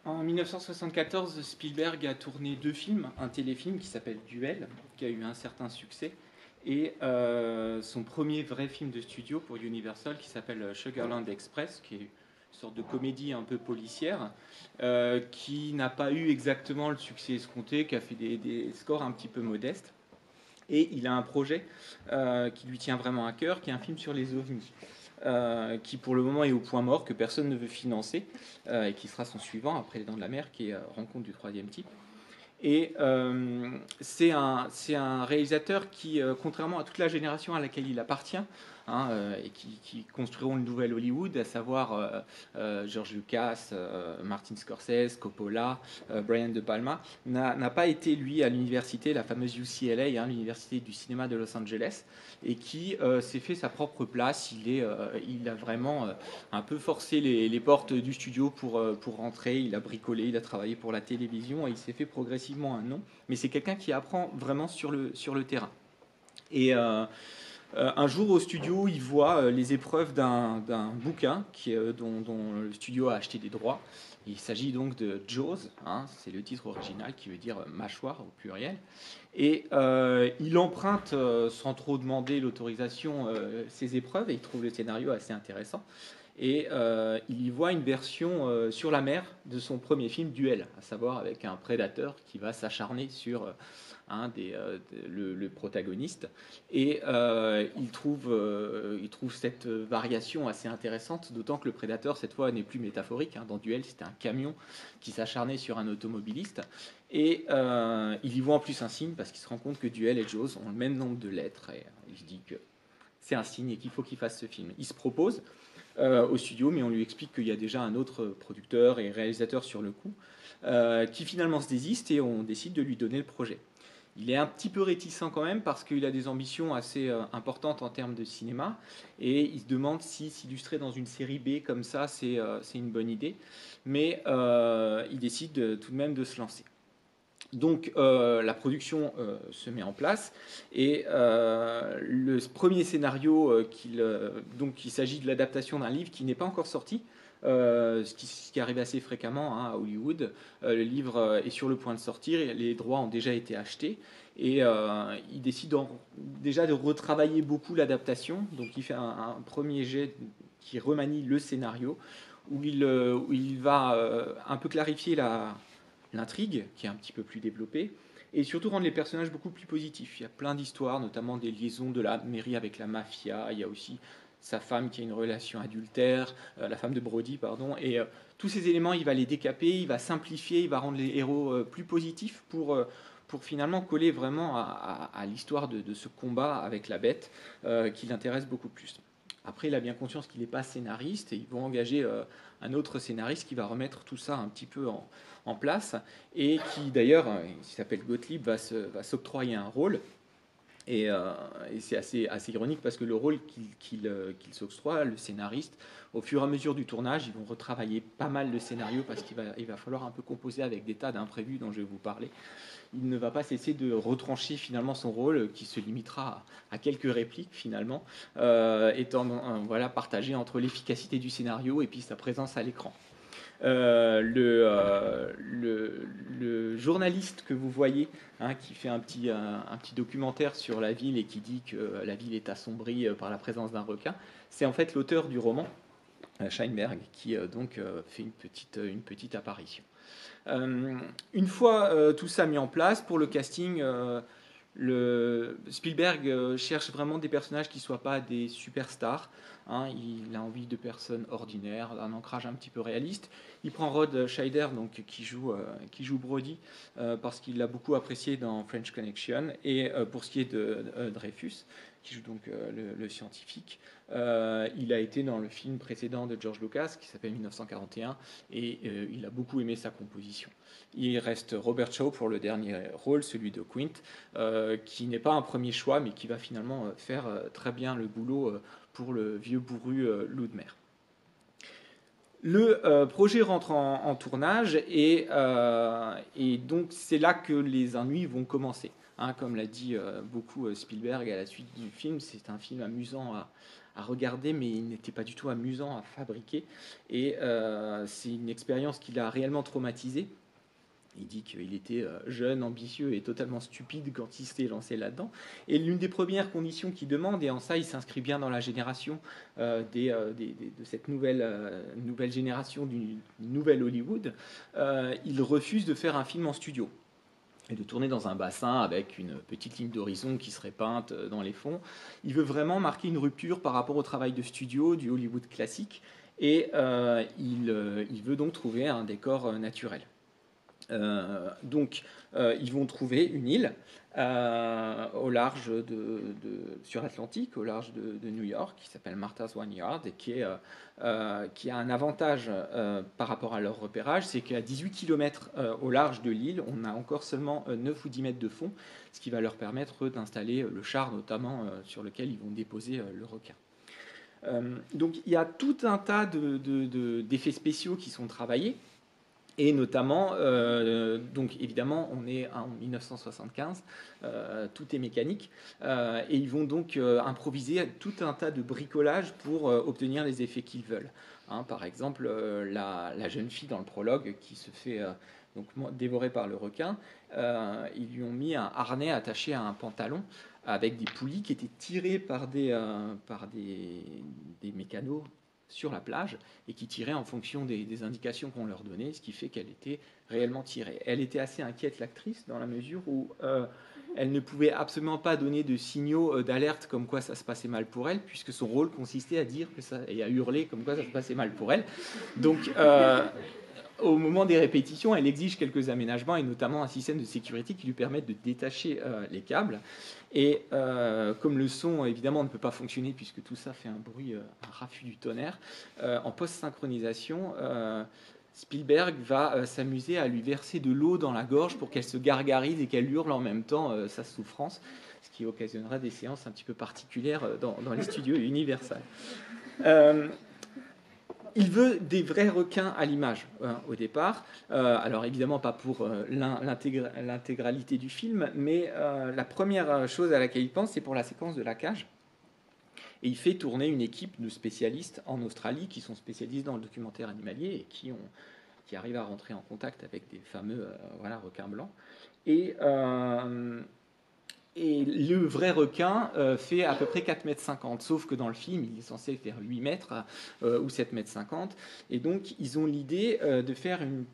En 1974, Spielberg a tourné deux films, un téléfilm qui s'appelle Duel, qui a eu un certain succès, et son premier vrai film de studio pour Universal qui s'appelle Sugarland Express, qui est une sorte de comédie un peu policière, qui n'a pas eu exactement le succès escompté, qui a fait des scores un petit peu modestes. Et il a un projet qui lui tient vraiment à cœur, qui est un film sur les ovnis. Qui pour le moment est au point mort, que personne ne veut financer, et qui sera son suivant après Les Dents de la Mer, qui est Rencontre du troisième type. Et c'est un réalisateur qui, contrairement à toute la génération à laquelle il appartient, et qui construiront une nouvelle Hollywood, à savoir George Lucas, Martin Scorsese, Coppola, Brian De Palma, n'a pas été, lui, à l'université, la fameuse UCLA, l'université du cinéma de Los Angeles, et qui s'est fait sa propre place. Il a vraiment un peu forcé les portes du studio pour rentrer. Il a bricolé, il a travaillé pour la télévision et il s'est fait progressivement un nom. Mais c'est quelqu'un qui apprend vraiment sur le terrain. Et un jour au studio, il voit les épreuves d'un bouquin dont le studio a acheté des droits. Il s'agit donc de Jaws, c'est le titre original qui veut dire mâchoire au pluriel. Et il emprunte, sans trop demander l'autorisation, ces épreuves et il trouve le scénario assez intéressant. Et il y voit une version sur la mer de son premier film Duel, à savoir avec un prédateur qui va s'acharner sur le protagoniste. Et il trouve cette variation assez intéressante, d'autant que le prédateur, cette fois, n'est plus métaphorique. Dans Duel, c'était un camion qui s'acharnait sur un automobiliste. Et il y voit en plus un signe, parce qu'il se rend compte que Duel et Jaws ont le même nombre de lettres. Et il se dit que c'est un signe et qu'il faut qu'il fasse ce film. Il se propose au studio, mais on lui explique qu'il y a déjà un autre producteur et réalisateur sur le coup, qui finalement se désiste et on décide de lui donner le projet. Il est un petit peu réticent quand même parce qu'il a des ambitions assez importantes en termes de cinéma et il se demande si s'illustrer dans une série B comme ça, c'est une bonne idée. Mais il décide tout de même de se lancer. Donc la production se met en place et le premier scénario, donc il s'agit de l'adaptation d'un livre qui n'est pas encore sorti, ce qui arrive assez fréquemment à Hollywood. Le livre est sur le point de sortir, et les droits ont déjà été achetés et il décide déjà de retravailler beaucoup l'adaptation. Donc il fait un premier jet qui remanie le scénario où il va un peu clarifier l'intrigue, qui est un petit peu plus développée, et surtout rendre les personnages beaucoup plus positifs. Il y a plein d'histoires, notamment des liaisons de la mairie avec la mafia, il y a aussi sa femme qui a une relation adultère, la femme de Brody, pardon, et tous ces éléments, il va les décaper, il va simplifier, il va rendre les héros plus positifs pour finalement coller vraiment à l'histoire de ce combat avec la bête qui l'intéresse beaucoup plus. Après, il a bien conscience qu'il n'est pas scénariste et ils vont engager un autre scénariste qui va remettre tout ça un petit peu en place et qui d'ailleurs, il s'appelle Gottlieb, va s'octroyer un rôle. Et c'est assez ironique parce que le rôle qu'il s'octroie, le scénariste, au fur et à mesure du tournage, ils vont retravailler pas mal de scénarios parce il va falloir un peu composer avec des tas d'imprévus dont je vais vous parler. Il ne va pas cesser de retrancher finalement son rôle qui se limitera à quelques répliques finalement, étant voilà, partagé entre l'efficacité du scénario et puis sa présence à l'écran. Le journaliste que vous voyez, qui fait un petit documentaire sur la ville et qui dit que la ville est assombrie par la présence d'un requin, c'est en fait l'auteur du roman, Scheinberg, qui donc fait une petite apparition. Une fois tout ça mis en place, pour le casting, Spielberg cherche vraiment des personnages qui ne soient pas des superstars. Il a envie de personnes ordinaires, d'un ancrage un petit peu réaliste. Il prend Rod Scheider, donc, qui joue Brody, parce qu'il l'a beaucoup apprécié dans French Connection. Et pour ce qui est de Dreyfus, qui joue donc le scientifique, il a été dans le film précédent de George Lucas, qui s'appelle 1941, et il a beaucoup aimé sa composition. Il reste Robert Shaw pour le dernier rôle, celui de Quint, qui n'est pas un premier choix, mais qui va finalement faire très bien le boulot pour le vieux bourru loup de mer. Le projet rentre en tournage et donc c'est là que les ennuis vont commencer. Comme l'a dit beaucoup Spielberg à la suite du film, c'est un film amusant à regarder, mais il n'était pas du tout amusant à fabriquer. Et c'est une expérience qui l'a réellement traumatisé. Il dit qu'il était jeune, ambitieux et totalement stupide quand il s'est lancé là-dedans. Et l'une des premières conditions qu'il demande, et en ça il s'inscrit bien dans la génération de cette nouvelle génération du nouvel Hollywood, il refuse de faire un film en studio et de tourner dans un bassin avec une petite ligne d'horizon qui serait peinte dans les fonds. Il veut vraiment marquer une rupture par rapport au travail de studio du Hollywood classique, et il veut donc trouver un décor naturel. Donc, ils vont trouver une île au large sur Atlantique, au large de New York, qui s'appelle Martha's Vineyard, et qui a un avantage par rapport à leur repérage, c'est qu'à 18 km au large de l'île, on a encore seulement 9 ou 10 mètres de fond, ce qui va leur permettre d'installer le char, notamment sur lequel ils vont déposer le requin. Donc, il y a tout un tas d'effets spéciaux qui sont travaillés. Et notamment, donc évidemment, on est en 1975, tout est mécanique, et ils vont donc improviser tout un tas de bricolages pour obtenir les effets qu'ils veulent. Hein, par exemple, la jeune fille dans le prologue qui se fait donc dévorer par le requin, ils lui ont mis un harnais attaché à un pantalon avec des poulies qui étaient tirées par des mécanos sur la plage et qui tirait en fonction des indications qu'on leur donnait, ce qui fait qu'elle était réellement tirée. Elle était assez inquiète, l'actrice, dans la mesure où elle ne pouvait absolument pas donner de signaux d'alerte comme quoi ça se passait mal pour elle, puisque son rôle consistait à dire que ça, et à hurler comme quoi ça se passait mal pour elle. Donc, au moment des répétitions, elle exige quelques aménagements, et notamment un système de sécurité qui lui permette de détacher les câbles. Et comme le son, évidemment, ne peut pas fonctionner puisque tout ça fait un bruit, un raffut du tonnerre, en post-synchronisation, Spielberg va s'amuser à lui verser de l'eau dans la gorge pour qu'elle se gargarise et qu'elle hurle en même temps sa souffrance, ce qui occasionnera des séances un petit peu particulières dans les studios Universal. Il veut des vrais requins à l'image au départ. Alors évidemment pas pour l'intégralité du film, mais la première chose à laquelle il pense, c'est pour la séquence de la cage. Et il fait tourner une équipe de spécialistes en Australie qui sont spécialistes dans le documentaire animalier et qui arrivent à rentrer en contact avec des fameux requins blancs. Et le vrai requin fait à peu près 4,50 m, sauf que dans le film, il est censé faire 8 mètres ou 7,50 m. Et donc, ils ont l'idée de faire une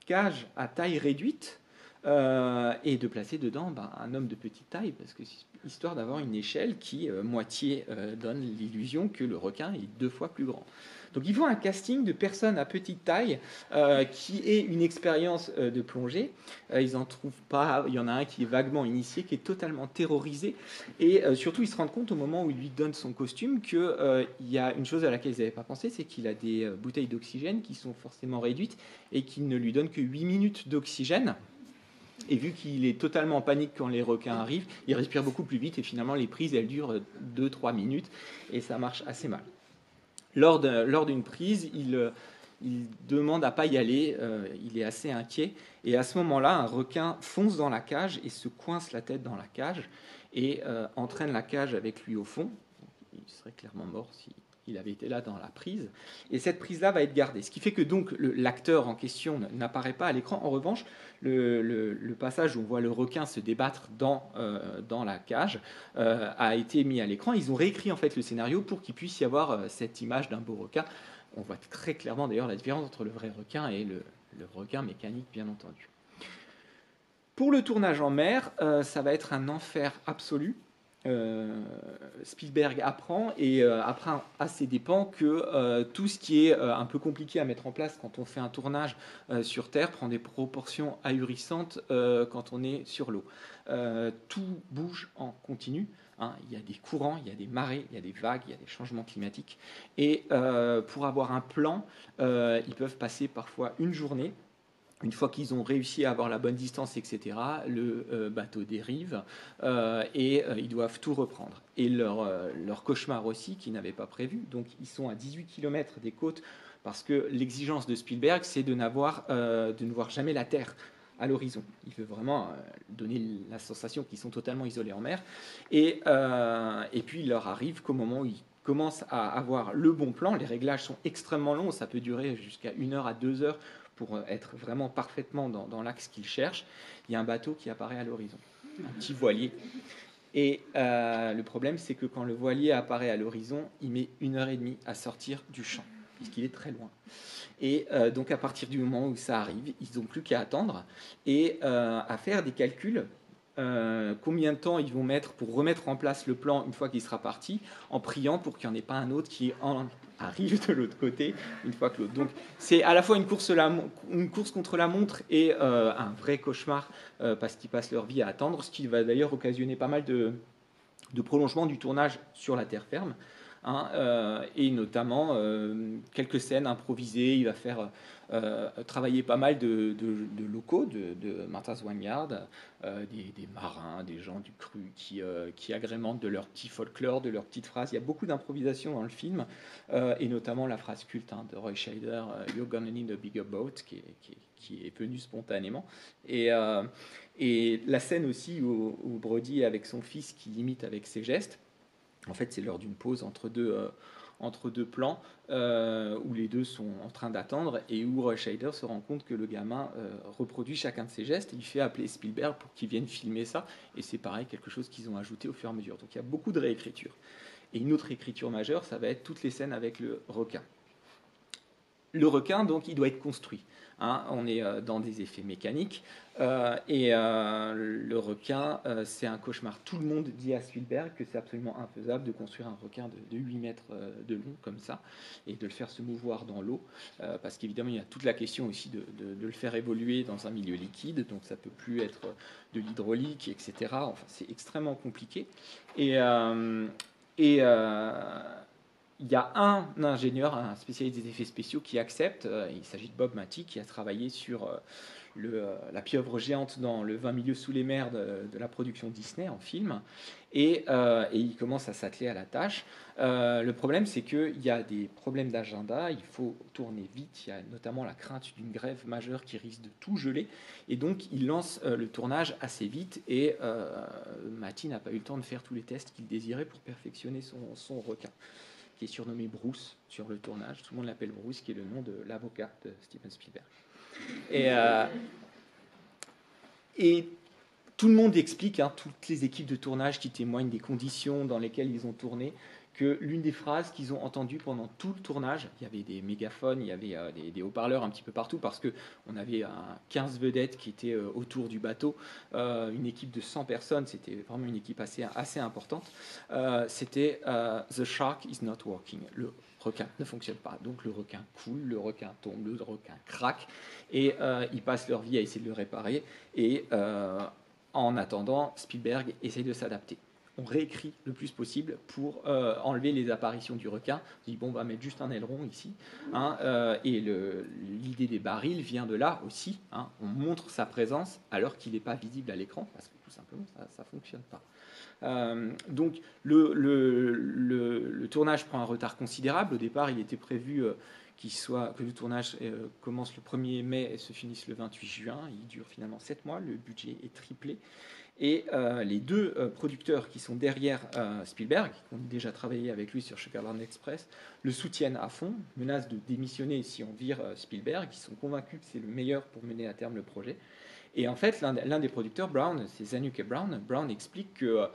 cage à taille réduite et de placer dedans un homme de petite taille, parce que histoire d'avoir une échelle qui, moitié, donne l'illusion que le requin est 2 fois plus grand. Donc il faut un casting de personnes à petite taille qui aient une expérience de plongée. Ils n'en trouvent pas. Il y en a un qui est vaguement initié, qui est totalement terrorisé. Et surtout, ils se rendent compte au moment où il lui donne son costume qu'il y a une chose à laquelle ils n'avaient pas pensé, c'est qu'il a des bouteilles d'oxygène qui sont forcément réduites et qui ne lui donnent que 8 minutes d'oxygène. Et vu qu'il est totalement en panique quand les requins arrivent, il respire beaucoup plus vite et finalement les prises elles durent 2-3 minutes et ça marche assez mal. Lors d'une prise, il demande à ne pas y aller, il est assez inquiet, et à ce moment-là, un requin fonce dans la cage et se coince la tête dans la cage et entraîne la cage avec lui au fond. Il serait clairement mort s'il avait été là dans la prise, et cette prise-là va être gardée. Ce qui fait que donc l'acteur en question n'apparaît pas à l'écran. En revanche, le passage où on voit le requin se débattre dans la cage a été mis à l'écran. Ils ont réécrit en fait le scénario pour qu'il puisse y avoir cette image d'un beau requin. On voit très clairement d'ailleurs la différence entre le vrai requin et le requin mécanique, bien entendu. Pour le tournage en mer, ça va être un enfer absolu. Spielberg apprend à ses dépens que tout ce qui est un peu compliqué à mettre en place quand on fait un tournage sur Terre prend des proportions ahurissantes quand on est sur l'eau. Tout bouge en continu. Hein, il y a des courants, il y a des marées, il y a des vagues, il y a des changements climatiques. Et pour avoir un plan, ils peuvent passer parfois une journée. Une fois qu'ils ont réussi à avoir la bonne distance, etc., le bateau dérive et ils doivent tout reprendre. Et leur cauchemar aussi, qu'ils n'avaient pas prévu, donc ils sont à 18 km des côtes, parce que l'exigence de Spielberg, c'est de ne voir jamais la Terre à l'horizon. Il veut vraiment donner la sensation qu'ils sont totalement isolés en mer. Et puis il leur arrive qu'au moment où ils commence à avoir le bon plan. Les réglages sont extrêmement longs, ça peut durer jusqu'à 1 heure à 2 heures pour être vraiment parfaitement dans l'axe qu'il cherche. Il y a un bateau qui apparaît à l'horizon, un petit voilier. Et le problème, c'est que quand le voilier apparaît à l'horizon, il met 1 heure et demie à sortir du champ, puisqu'il est très loin. Et donc à partir du moment où ça arrive, ils n'ont plus qu'à attendre et à faire des calculs. Combien de temps ils vont mettre pour remettre en place le plan une fois qu'il sera parti, en priant pour qu'il n'y en ait pas un autre qui arrive de l'autre côté une fois que l'autre. Donc c'est à la fois une course contre la montre et un vrai cauchemar parce qu'ils passent leur vie à attendre, ce qui va d'ailleurs occasionner pas mal de prolongement du tournage sur la terre ferme. Et notamment quelques scènes improvisées. Il va faire travailler pas mal de locaux de Martha's Vineyard, des marins, des gens du cru qui agrémentent de leur petit folklore, de leurs petites phrases. Il y a beaucoup d'improvisation dans le film, et notamment la phrase culte de Roy Scheider, You're gonna need a bigger boat, qui est venue spontanément. Et la scène aussi où Brody, avec son fils, qui imite avec ses gestes, en fait, c'est lors d'une pause entre deux plans où les deux sont en train d'attendre et où Roy Scheider se rend compte que le gamin reproduit chacun de ses gestes. Il fait appeler Spielberg pour qu'il vienne filmer ça. Et c'est pareil, quelque chose qu'ils ont ajouté au fur et à mesure. Donc il y a beaucoup de réécriture. Et une autre écriture majeure, ça va être toutes les scènes avec le requin. Le requin, donc, il doit être construit. On est dans des effets mécaniques. Et le requin, c'est un cauchemar. Tout le monde dit à Spielberg que c'est absolument infaisable de construire un requin de 8 mètres de long, comme ça, et de le faire se mouvoir dans l'eau. Parce qu'évidemment, il y a toute la question aussi de le faire évoluer dans un milieu liquide. Donc, ça ne peut plus être de l'hydraulique, etc. Enfin, c'est extrêmement compliqué. Il y a un ingénieur, un spécialiste des effets spéciaux qui accepte. Il s'agit de Bob Matty qui a travaillé sur la pieuvre géante dans le 20 milieux sous les mers de la production Disney en film. Et il commence à s'atteler à la tâche. Le problème, c'est qu'il y a des problèmes d'agenda. Il faut tourner vite. Il y a notamment la crainte d'une grève majeure qui risque de tout geler. Et donc, il lance le tournage assez vite. Et Matty n'a pas eu le temps de faire tous les tests qu'il désirait pour perfectionner son requin, qui est surnommé Bruce sur le tournage. Tout le monde l'appelle Bruce, qui est le nom de l'avocat de Steven Spielberg. Et tout le monde explique, toutes les équipes de tournage qui témoignent des conditions dans lesquelles ils ont tourné, que l'une des phrases qu'ils ont entendues pendant tout le tournage, il y avait des mégaphones, il y avait des haut-parleurs un petit peu partout, parce qu'on avait 15 vedettes qui étaient autour du bateau, une équipe de 100 personnes, c'était vraiment une équipe assez importante. C'était The shark is not working. Le requin ne fonctionne pas. Donc le requin coule, le requin tombe, le requin craque, et ils passent leur vie à essayer de le réparer. Et en attendant, Spielberg essaye de s'adapter. On réécrit le plus possible pour enlever les apparitions du requin. On dit, bon, on va mettre juste un aileron ici. Et l'idée des barils vient de là aussi. On montre sa présence alors qu'il n'est pas visible à l'écran, parce que tout simplement, ça ne fonctionne pas. Donc le tournage prend un retard considérable. Au départ, il était prévu que le tournage commence le 1er mai et se finisse le 28 juin. Il dure finalement 7 mois. Le budget est triplé. Et les deux producteurs qui sont derrière Spielberg, qui ont déjà travaillé avec lui sur Sugarland Express, le soutiennent à fond, menacent de démissionner si on vire Spielberg. Ils sont convaincus que c'est le meilleur pour mener à terme le projet. Et en fait, l'un des producteurs, Brown, c'est Zanuck et Brown. Brown explique que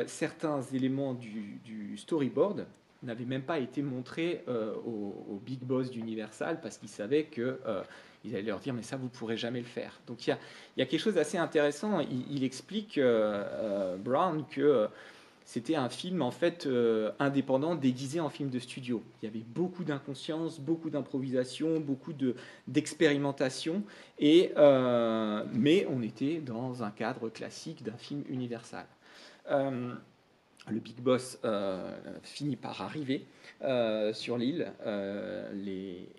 certains éléments du storyboard n'avaient même pas été montrés au big boss d'Universal parce qu'ils savaient qu'ils allaient leur dire mais ça vous pourrez jamais le faire. Donc il y a quelque chose d'assez intéressant. Il explique Brown que c'était un film en fait indépendant déguisé en film de studio. Il y avait beaucoup d'inconscience, beaucoup d'improvisation, beaucoup d'expérimentation, mais on était dans un cadre classique d'un film Universal. Le Big Boss finit par arriver sur l'île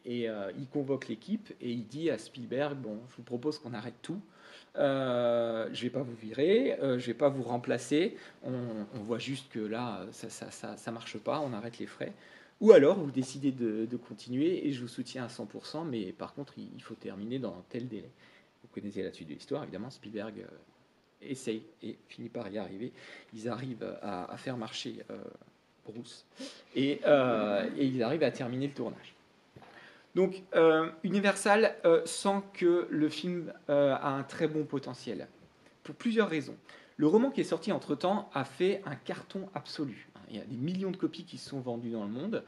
il convoque l'équipe et il dit à Spielberg, bon, je vous propose qu'on arrête tout. Je ne vais pas vous virer, je ne vais pas vous remplacer. On voit juste que là, ça marche pas, on arrête les frais. Ou alors, vous décidez de continuer et je vous soutiens à 100%, mais par contre, il faut terminer dans tel délai. Vous connaissez la suite de l'histoire, évidemment, Spielberg essaye et finit par y arriver. Ils arrivent à faire marcher Bruce. Et ils arrivent à terminer le tournage. Donc, Universal sent que le film a un très bon potentiel, pour plusieurs raisons. Le roman qui est sorti entre-temps a fait un carton absolu. Il y a des millions de copies qui se sont vendues dans le monde,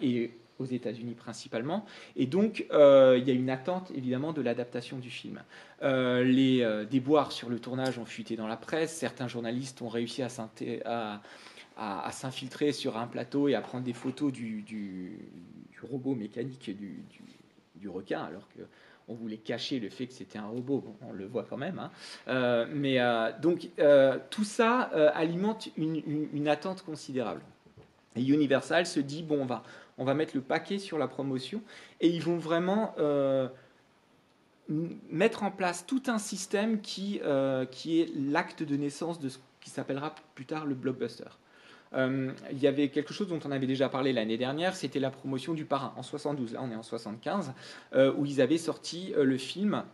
et aux États-Unis principalement. Et donc, il y a une attente, évidemment, de l'adaptation du film. Les déboires sur le tournage ont fuité dans la presse. Certains journalistes ont réussi à s'infiltrer sur un plateau et à prendre des photos du robot mécanique du requin, alors qu'on voulait cacher le fait que c'était un robot. Bon, on le voit quand même. Hein. Donc, tout ça alimente une attente considérable. Et Universal se dit, bon, on va mettre le paquet sur la promotion, et ils vont vraiment mettre en place tout un système qui est l'acte de naissance de ce qui s'appellera plus tard le blockbuster. Il y avait quelque chose dont on avait déjà parlé l'année dernière, c'était la promotion du Parrain en 72. Là, on est en 75, où ils avaient sorti le film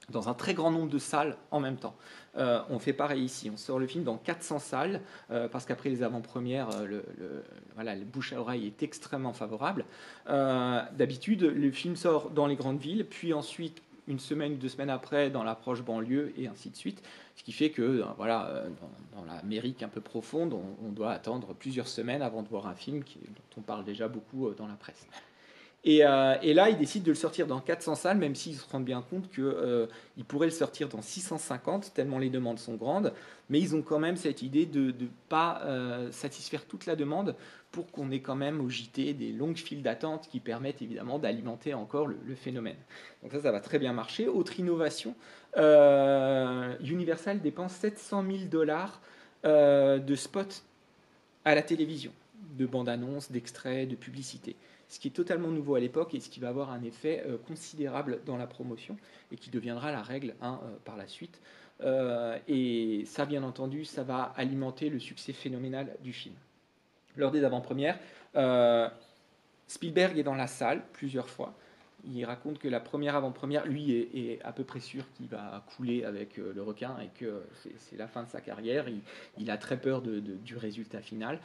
dans un très grand nombre de salles en même temps. On fait pareil ici, on sort le film dans 400 salles, parce qu'après les avant-premières, le bouche à oreille est extrêmement favorable. D'habitude, le film sort dans les grandes villes, puis ensuite, une semaine ou 2 semaines après, dans l'approche banlieue, et ainsi de suite. Ce qui fait que, dans l'Amérique un peu profonde, on doit attendre plusieurs semaines avant de voir un film dont on parle déjà beaucoup dans la presse. Et là, ils décident de le sortir dans 400 salles, même s'ils se rendent bien compte qu'ils pourraient le sortir dans 650, tellement les demandes sont grandes. Mais ils ont quand même cette idée de ne pas satisfaire toute la demande pour qu'on ait quand même au JT des longues files d'attente qui permettent évidemment d'alimenter encore le phénomène. Donc ça va très bien marcher. Autre innovation, Universal dépense 700 000 dollars de spots à la télévision, de bandes-annonces, d'extraits, de publicités. Ce qui est totalement nouveau à l'époque et ce qui va avoir un effet considérable dans la promotion et qui deviendra la règle par la suite. Et ça, bien entendu, ça va alimenter le succès phénoménal du film. Lors des avant-premières, Spielberg est dans la salle plusieurs fois. Il raconte que la première avant-première, lui, est à peu près sûr qu'il va couler avec le requin et que c'est la fin de sa carrière. Il a très peur du résultat final.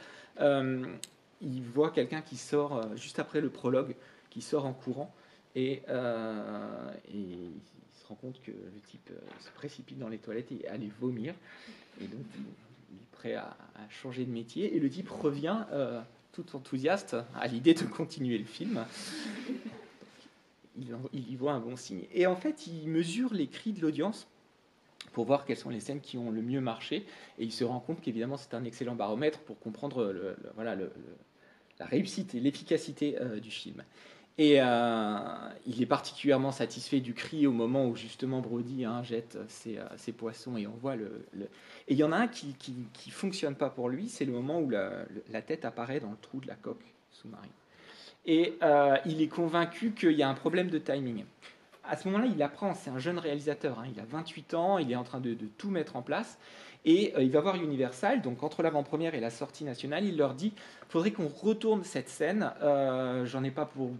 Il voit quelqu'un qui sort juste après le prologue, qui sort en courant, et il se rend compte que le type se précipite dans les toilettes et allait vomir. Et donc, il est prêt à changer de métier. Et le type revient tout enthousiaste à l'idée de continuer le film. Il y voit un bon signe. Et en fait, il mesure les cris de l'audience pour voir quelles sont les scènes qui ont le mieux marché. Et il se rend compte qu'évidemment, c'est un excellent baromètre pour comprendre la réussite et l'efficacité du film. Et il est particulièrement satisfait du cri au moment où justement Brody jette ses poissons et on voit Et il y en a un qui fonctionne pas pour lui, c'est le moment où la tête apparaît dans le trou de la coque sous-marine. Et il est convaincu qu'il y a un problème de timing. À ce moment-là, il apprend, c'est un jeune réalisateur, il a 28 ans, il est en train de tout mettre en place, et il va voir Universal, donc entre l'avant-première et la sortie nationale, il leur dit, il faudrait qu'on retourne cette scène, j'en ai pas pour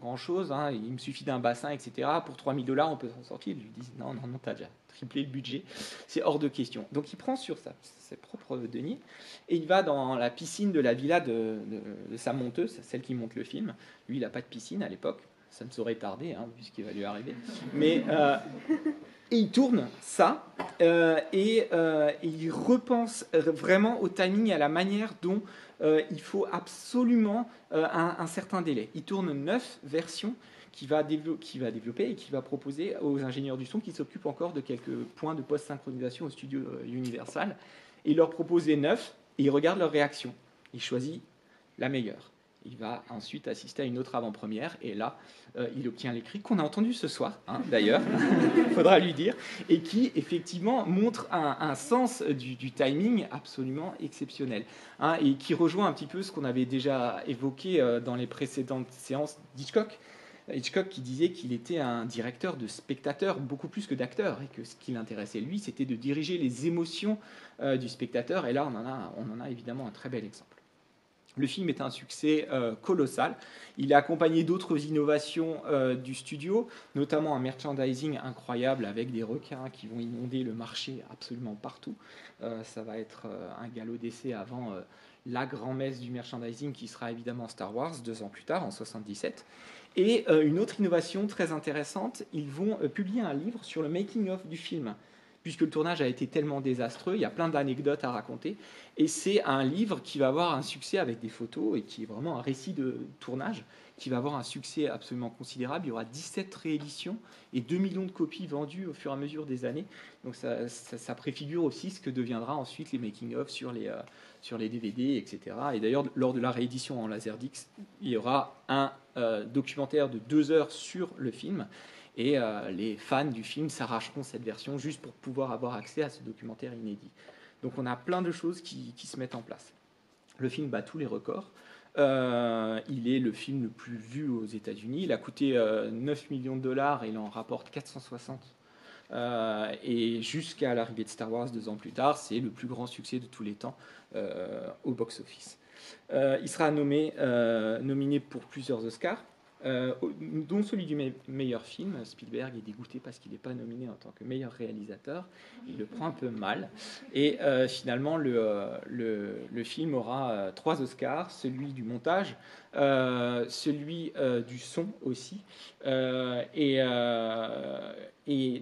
grand-chose, il me suffit d'un bassin, etc. Pour 3 000 $, on peut s'en sortir. Ils lui disent, non, t'as déjà triplé le budget, c'est hors de question. Donc il prend sur ses propres deniers, et il va dans la piscine de la villa de sa monteuse, celle qui monte le film. Lui, il n'a pas de piscine à l'époque. Ça ne saurait tarder, vu ce qui va lui arriver. Mais et il tourne ça, et il repense vraiment au timing et à la manière dont il faut absolument un certain délai. Il tourne 9 versions qu'il va développer et qu'il va proposer aux ingénieurs du son qui s'occupent encore de quelques points de post-synchronisation au studio Universal. Et il leur propose les 9 et il regarde leur réaction. Il choisit la meilleure. Il va ensuite assister à une autre avant-première et là, il obtient l'écrit qu'on a entendu ce soir, d'ailleurs, il faudra lui dire, et qui effectivement montre un sens du timing absolument exceptionnel, et qui rejoint un petit peu ce qu'on avait déjà évoqué dans les précédentes séances d'Hitchcock. Hitchcock qui disait qu'il était un directeur de spectateurs beaucoup plus que d'acteurs et que ce qui l'intéressait lui, c'était de diriger les émotions du spectateur. Et là, on en a évidemment un très bel exemple. Le film est un succès colossal. Il est accompagné d'autres innovations du studio, notamment un merchandising incroyable avec des requins qui vont inonder le marché absolument partout. Ça va être un galop d'essai avant la grand-messe du merchandising qui sera évidemment Star Wars 2 ans plus tard, en 77. Et une autre innovation très intéressante, ils vont publier un livre sur le making-of du film. Puisque le tournage a été tellement désastreux, il y a plein d'anecdotes à raconter. Et c'est un livre qui va avoir un succès avec des photos et qui est vraiment un récit de tournage qui va avoir un succès absolument considérable. Il y aura 17 rééditions et 2 millions de copies vendues au fur et à mesure des années. Donc ça préfigure aussi ce que deviendra ensuite les making-of sur les DVD, etc. Et d'ailleurs, lors de la réédition en Laserdisc, il y aura un documentaire de 2 heures sur le film. Et les fans du film s'arracheront cette version juste pour pouvoir avoir accès à ce documentaire inédit. Donc on a plein de choses qui se mettent en place. Le film bat tous les records. Il est le film le plus vu aux États-Unis. Il a coûté 9 millions de dollars et il en rapporte 460. Et jusqu'à l'arrivée de Star Wars 2 ans plus tard, c'est le plus grand succès de tous les temps au box-office. Il sera nominé pour plusieurs Oscars. Dont celui du meilleur film. Spielberg est dégoûté parce qu'il n'est pas nominé en tant que meilleur réalisateur. Il le prend un peu mal. Et finalement, le film aura 3 Oscars, celui du montage, celui du son aussi. Et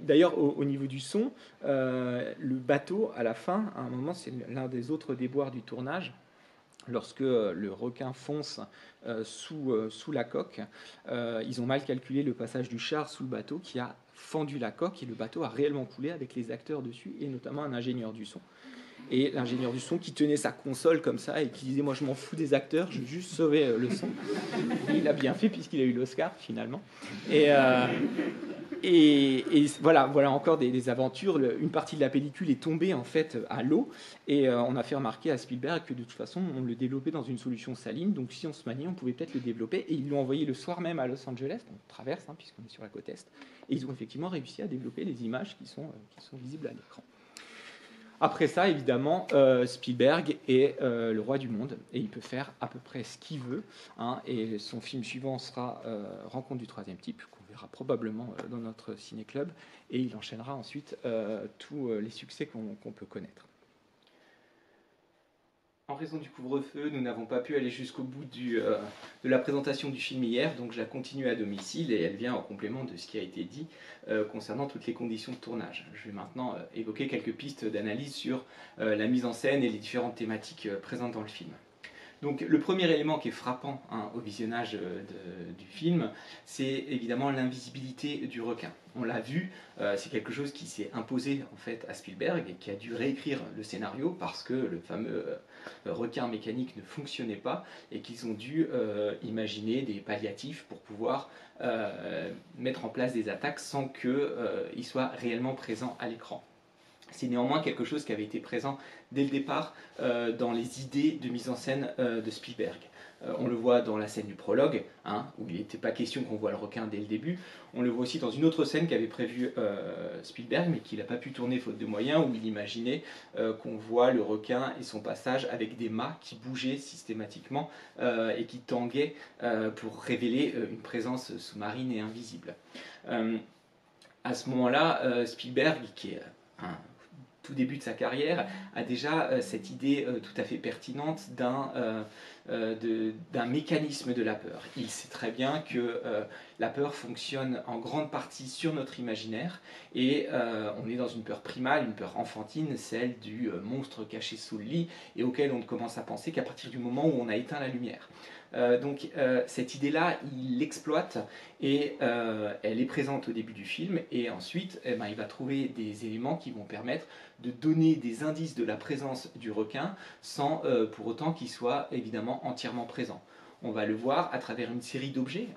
d'ailleurs, au niveau du son, le bateau, à la fin, à un moment, c'est l'un des autres déboires du tournage. Lorsque le requin fonce sous la coque, ils ont mal calculé le passage du char sous le bateau qui a fendu la coque et le bateau a réellement coulé avec les acteurs dessus et notamment un ingénieur du son. Et l'ingénieur du son qui tenait sa console comme ça et qui disait moi je m'en fous des acteurs, je veux juste sauver le son. Et il a bien fait puisqu'il a eu l'Oscar finalement. Et voilà encore des aventures. Une partie de la pellicule est tombée en fait à l'eau et on a fait remarquer à Spielberg que de toute façon on le développait dans une solution saline, donc si on se maniait on pouvait peut-être le développer, et ils l'ont envoyé le soir même à Los Angeles, on traverse puisqu'on est sur la côte est, et ils ont effectivement réussi à développer les images qui sont visibles à l'écran. Après ça, évidemment, Spielberg est le roi du monde et il peut faire à peu près ce qu'il veut. Et son film suivant sera Rencontre du troisième type, qu'on verra probablement dans notre ciné-club. Et il enchaînera ensuite tous les succès qu'on peut connaître. En raison du couvre-feu, nous n'avons pas pu aller jusqu'au bout de la présentation du film hier, donc je la continue à domicile et elle vient en complément de ce qui a été dit concernant toutes les conditions de tournage. Je vais maintenant évoquer quelques pistes d'analyse sur la mise en scène et les différentes thématiques présentes dans le film. Donc le premier élément qui est frappant au visionnage du film, c'est évidemment l'invisibilité du requin. On l'a vu, c'est quelque chose qui s'est imposé en fait à Spielberg et qui a dû réécrire le scénario parce que le fameux requin mécanique ne fonctionnait pas et qu'ils ont dû imaginer des palliatifs pour pouvoir mettre en place des attaques sans qu'ils soient réellement présents à l'écran. C'est néanmoins quelque chose qui avait été présent dès le départ dans les idées de mise en scène de Spielberg. On le voit dans la scène du prologue, où il n'était pas question qu'on voit le requin dès le début. On le voit aussi dans une autre scène qu'avait prévue Spielberg, mais qu'il n'a pas pu tourner faute de moyens, où il imaginait qu'on voit le requin et son passage avec des mâts qui bougeaient systématiquement et qui tanguaient pour révéler une présence sous-marine et invisible. À ce moment-là, Spielberg, qui est tout début de sa carrière, a déjà cette idée tout à fait pertinente d'un mécanisme de la peur. Il sait très bien que la peur fonctionne en grande partie sur notre imaginaire et on est dans une peur primale, une peur enfantine, celle du monstre caché sous le lit et auquel on ne commence à penser qu'à partir du moment où on a éteint la lumière. Donc cette idée-là, il l'exploite et elle est présente au début du film et ensuite il va trouver des éléments qui vont permettre de donner des indices de la présence du requin sans pour autant qu'il soit évidemment entièrement présent. On va le voir à travers une série d'objets.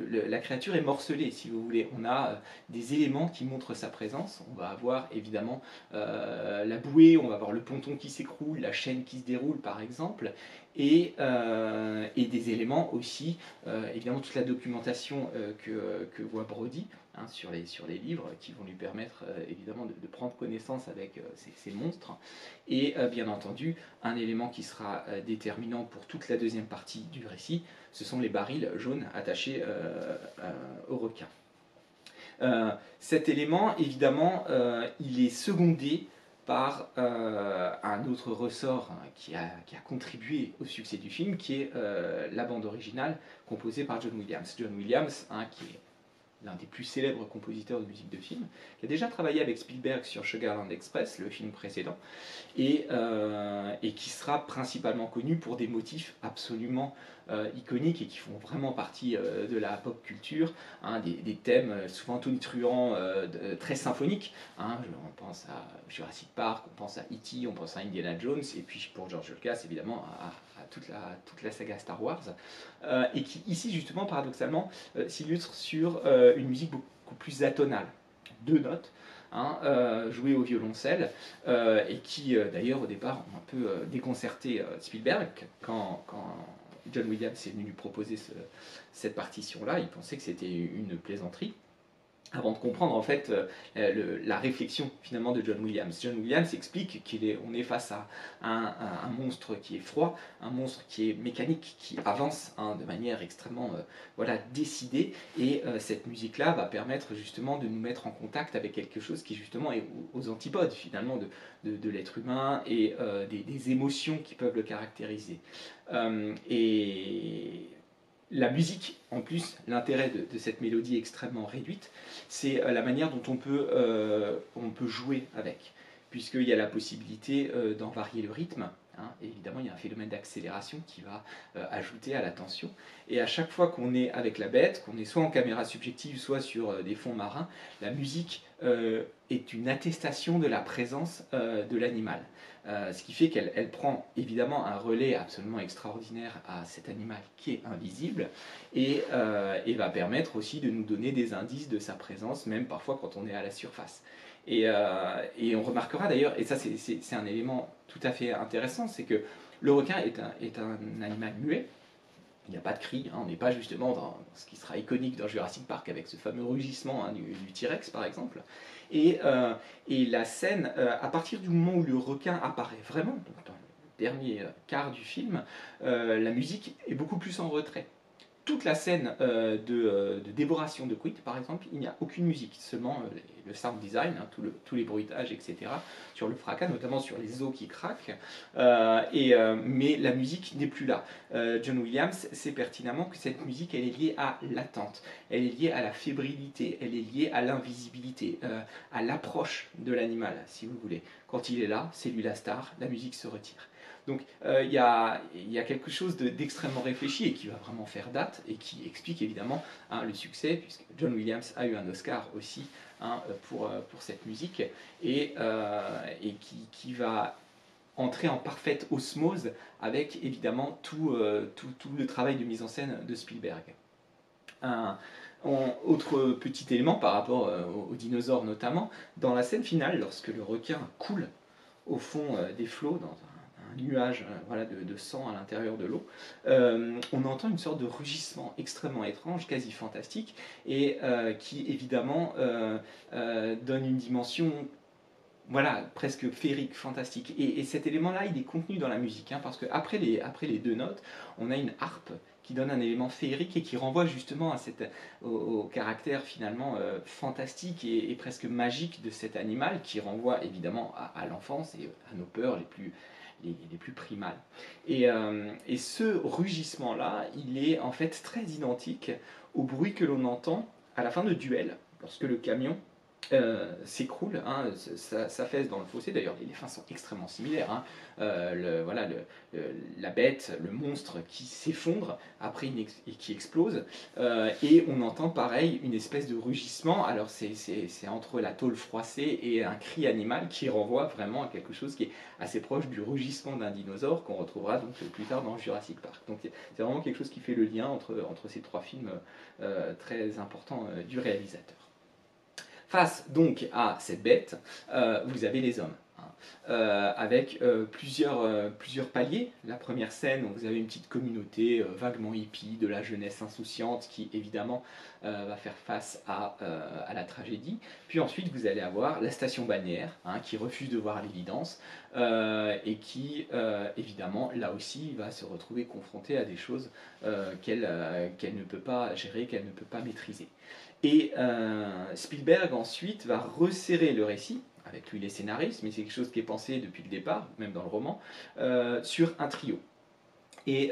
La créature est morcelée, si vous voulez. On a des éléments qui montrent sa présence. On va avoir évidemment la bouée, on va avoir le ponton qui s'écroule, la chaîne qui se déroule par exemple, et des éléments aussi, évidemment toute la documentation que voit Brody sur les livres qui vont lui permettre évidemment de prendre connaissance avec ces monstres. Et bien entendu, un élément qui sera déterminant pour toute la deuxième partie du récit, ce sont les barils jaunes attachés au requin. Cet élément, évidemment, il est secondé par un autre ressort qui a contribué au succès du film, qui est la bande originale composée par John Williams. John Williams, qui est l'un des plus célèbres compositeurs de musique de film, qui a déjà travaillé avec Spielberg sur Sugarland Express, le film précédent, et qui sera principalement connu pour des motifs absolument iconiques et qui font vraiment partie de la pop culture, des thèmes souvent tonitruants, très symphoniques. On pense à Jurassic Park, on pense à E.T., on pense à Indiana Jones, et puis pour George Lucas, évidemment, à toute la saga Star Wars, et qui ici, justement, paradoxalement, s'illustre sur une musique beaucoup plus atonale, deux notes, joué au violoncelle, et qui d'ailleurs au départ ont un peu déconcerté Spielberg quand John Williams est venu lui proposer cette partition-là. Il pensait que c'était une plaisanterie, avant de comprendre en fait la réflexion finalement de John Williams. John Williams explique qu'on est face à un monstre qui est froid, un monstre qui est mécanique, qui avance de manière extrêmement décidée, et cette musique-là va permettre justement de nous mettre en contact avec quelque chose qui justement est aux antipodes finalement de l'être humain et des émotions qui peuvent le caractériser. Et la musique, en plus, l'intérêt de cette mélodie extrêmement réduite, c'est la manière dont on peut jouer avec, puisqu'il y a la possibilité d'en varier le rythme. Et évidemment, il y a un phénomène d'accélération qui va ajouter à la tension. Et à chaque fois qu'on est avec la bête, qu'on est soit en caméra subjective, soit sur des fonds marins, la musique est une attestation de la présence de l'animal. Ce qui fait qu'elle prend évidemment un relais absolument extraordinaire à cet animal qui est invisible, et va permettre aussi de nous donner des indices de sa présence, même parfois quand on est à la surface. Et on remarquera d'ailleurs, et ça c'est un élément tout à fait intéressant, c'est que le requin est un animal muet. Il n'y a pas de cri, on n'est pas justement dans ce qui sera iconique dans Jurassic Park avec ce fameux rugissement du T-Rex par exemple. Et la scène, à partir du moment où le requin apparaît vraiment, donc dans le dernier quart du film, la musique est beaucoup plus en retrait. Toute la scène de dévoration de Quint, par exemple, il n'y a aucune musique, seulement le sound design, tous les bruitages, etc., sur le fracas, notamment sur les os qui craquent, mais la musique n'est plus là. John Williams sait pertinemment que cette musique, elle est liée à l'attente, elle est liée à la fébrilité, elle est liée à l'invisibilité, à l'approche de l'animal, si vous voulez. Quand il est là, c'est lui la star, la musique se retire. Donc il y a quelque chose d'extrêmement réfléchi et qui va vraiment faire date et qui explique évidemment le succès, puisque John Williams a eu un Oscar aussi pour cette musique, et qui va entrer en parfaite osmose avec évidemment tout le travail de mise en scène de Spielberg. Autre petit élément par rapport aux dinosaures notamment, dans la scène finale, lorsque le requin coule au fond des flots dans un nuage de sang à l'intérieur de l'eau, on entend une sorte de rugissement extrêmement étrange, quasi fantastique, et qui évidemment donne une dimension presque féerique, fantastique. Et cet élément-là, il est contenu dans la musique, parce qu'après les deux notes, on a une harpe qui donne un élément féerique et qui renvoie justement au caractère finalement fantastique et presque magique de cet animal, qui renvoie évidemment à l'enfance et à nos peurs les plus primales. Et ce rugissement-là, il est en fait très identique au bruit que l'on entend à la fin de Duel, lorsque le camion s'écroule, s'affaisse dans le fossé. D'ailleurs, les fins sont extrêmement similaires. La bête, le monstre qui s'effondre après et qui explose, et on entend pareil une espèce de rugissement. Alors c'est entre la tôle froissée et un cri animal qui renvoie vraiment à quelque chose qui est assez proche du rugissement d'un dinosaure qu'on retrouvera donc plus tard dans Jurassic Park. Donc c'est vraiment quelque chose qui fait le lien entre ces trois films très importants du réalisateur. Face donc à cette bête, vous avez les hommes, avec plusieurs paliers. La première scène, vous avez une petite communauté vaguement hippie, de la jeunesse insouciante, qui évidemment va faire face à la tragédie. Puis ensuite, vous allez avoir la station balnéaire, qui refuse de voir l'évidence, et qui, évidemment, là aussi, va se retrouver confrontée à des choses qu'elle ne peut pas gérer, qu'elle ne peut pas maîtriser. Et Spielberg ensuite va resserrer le récit avec lui les scénaristes, mais c'est quelque chose qui est pensé depuis le départ, même dans le roman, sur un trio. Et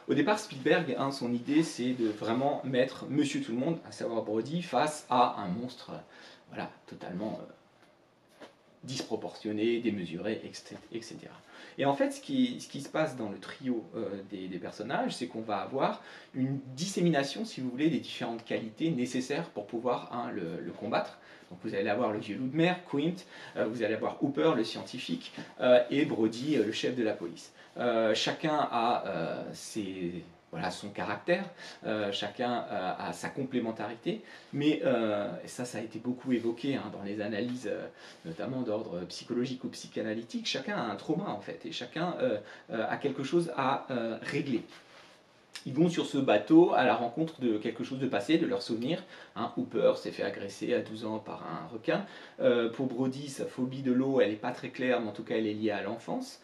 au départ, Spielberg, son idée, c'est de vraiment mettre Monsieur Tout-le-Monde, à savoir Brody, face à un monstre voilà, totalement disproportionné, démesuré, etc. Et en fait, ce qui se passe dans le trio des personnages, c'est qu'on va avoir une dissémination, si vous voulez, des différentes qualités nécessaires pour pouvoir le combattre. Donc vous allez avoir le vieux loup de mer, Quint, vous allez avoir Hooper, le scientifique, et Brody, le chef de la police. Chacun a voilà, son caractère, chacun a sa complémentarité, mais ça a été beaucoup évoqué dans les analyses, notamment d'ordre psychologique ou psychanalytique, chacun a un trauma en fait, et chacun a quelque chose à régler. Ils vont sur ce bateau à la rencontre de quelque chose de passé, de leurs souvenirs. Hooper s'est fait agresser à 12 ans par un requin. Pour Brody, sa phobie de l'eau, elle n'est pas très claire, mais en tout cas, elle est liée à l'enfance.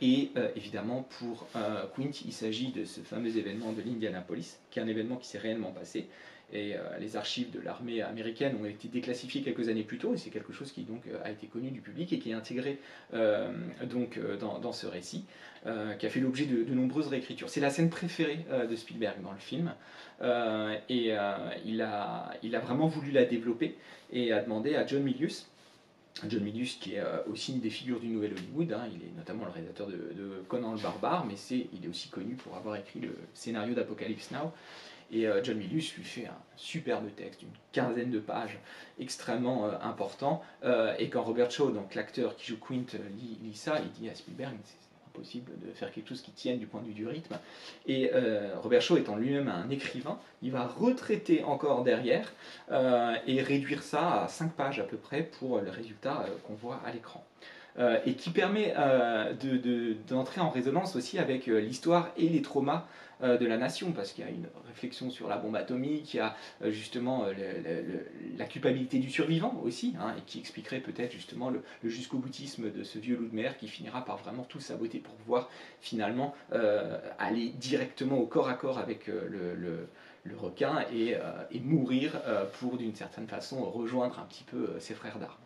Évidemment, pour Quint, il s'agit de ce fameux événement de l'Indianapolis, qui est un événement qui s'est réellement passé. Et les archives de l'armée américaine ont été déclassifiées quelques années plus tôt, et c'est quelque chose qui donc a été connu du public et qui est intégré dans ce récit, qui a fait l'objet de nombreuses réécritures. C'est la scène préférée de Spielberg dans le film, il a vraiment voulu la développer et a demandé à John Milius, qui est aussi une des figures du Nouvel Hollywood, il est notamment le réalisateur de Conan le Barbare, mais il est aussi connu pour avoir écrit le scénario d'Apocalypse Now. Et John Milius lui fait un superbe texte, une quinzaine de pages, extrêmement important. Et quand Robert Shaw, donc l'acteur qui joue Quint, lit ça, il dit à Spielberg, c'est impossible de faire quelque chose qui tienne du point de vue du rythme. Et Robert Shaw étant lui-même un écrivain, il va retraiter encore derrière et réduire ça à 5 pages à peu près pour le résultat qu'on voit à l'écran. Et qui permet d'entrer en résonance aussi avec l'histoire et les traumas de la nation, parce qu'il y a une réflexion sur la bombe atomique, il y a justement la culpabilité du survivant aussi, et qui expliquerait peut-être justement le jusqu'au boutisme de ce vieux loup de mer qui finira par vraiment tout saboter pour pouvoir finalement aller directement au corps à corps avec le requin et mourir pour d'une certaine façon rejoindre un petit peu ses frères d'armes.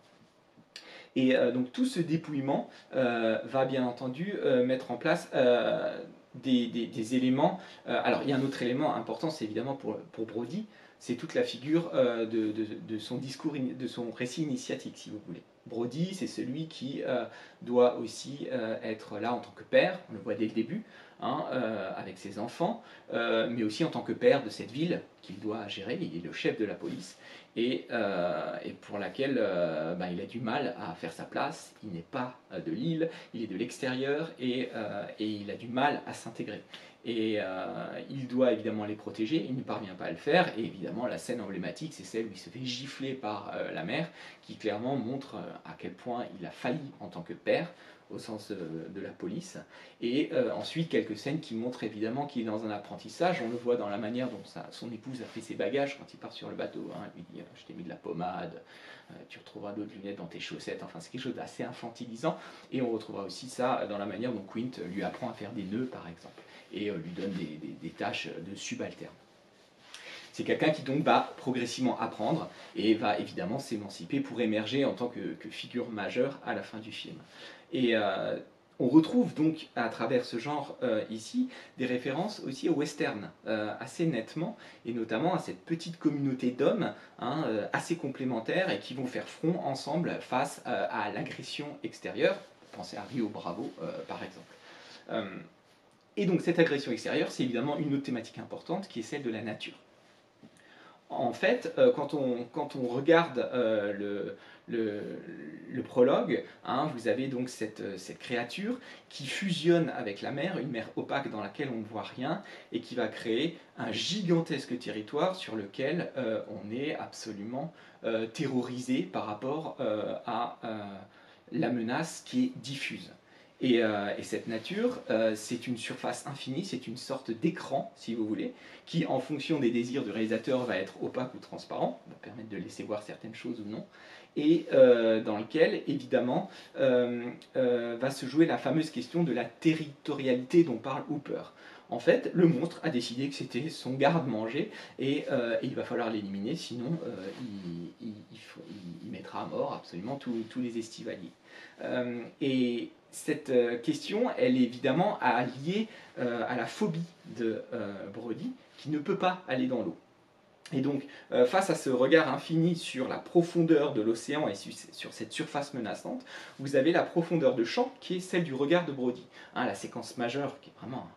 Et donc tout ce dépouillement va bien entendu mettre en place des éléments. Alors il y a un autre élément important, c'est évidemment pour Brody, c'est toute la figure de son discours, de son récit initiatique, si vous voulez. Brody, c'est celui qui doit aussi être là en tant que père, on le voit dès le début, avec ses enfants, mais aussi en tant que père de cette ville qu'il doit gérer, il est le chef de la police, et pour laquelle il a du mal à faire sa place, il n'est pas de l'île, il est de l'extérieur, et il a du mal à s'intégrer. Et il doit évidemment les protéger, il ne parvient pas à le faire, et évidemment la scène emblématique, c'est celle où il se fait gifler par la mère, qui clairement montre à quel point il a failli en tant que père, au sens de la police. Et ensuite, quelques scènes qui montrent évidemment qu'il est dans un apprentissage. On le voit dans la manière dont son épouse a fait ses bagages quand il part sur le bateau. Elle lui dit « je t'ai mis de la pommade, tu retrouveras d'autres lunettes dans tes chaussettes ». Enfin, c'est quelque chose d'assez infantilisant. Et on retrouvera aussi ça dans la manière dont Quint lui apprend à faire des nœuds, par exemple, et lui donne des tâches de subalterne. C'est quelqu'un qui donc va progressivement apprendre et va évidemment s'émanciper pour émerger en tant que figure majeure à la fin du film. Et on retrouve donc à travers ce genre ici des références aussi au western assez nettement, et notamment à cette petite communauté d'hommes assez complémentaires et qui vont faire front ensemble face à l'agression extérieure. Pensez à Rio Bravo par exemple. Et donc cette agression extérieure, c'est évidemment une autre thématique importante qui est celle de la nature. En fait, quand on regarde le prologue, vous avez donc cette créature qui fusionne avec la mer, une mer opaque dans laquelle on ne voit rien, et qui va créer un gigantesque territoire sur lequel on est absolument terrorisé par rapport à la menace qui est diffuse. Et cette nature, c'est une surface infinie, c'est une sorte d'écran, si vous voulez, qui, en fonction des désirs du réalisateur, va être opaque ou transparent, va permettre de laisser voir certaines choses ou non, et dans lequel, évidemment, va se jouer la fameuse question de la territorialité dont parle Hooper. En fait, le monstre a décidé que c'était son garde-manger, et il va falloir l'éliminer, sinon il mettra à mort absolument tous les estivaliers. Et cette question, elle est évidemment liée à la phobie de Brody, qui ne peut pas aller dans l'eau. Et donc, face à ce regard infini sur la profondeur de l'océan et sur cette surface menaçante, vous avez la profondeur de champ qui est celle du regard de Brody. Hein, la séquence majeure, qui est vraiment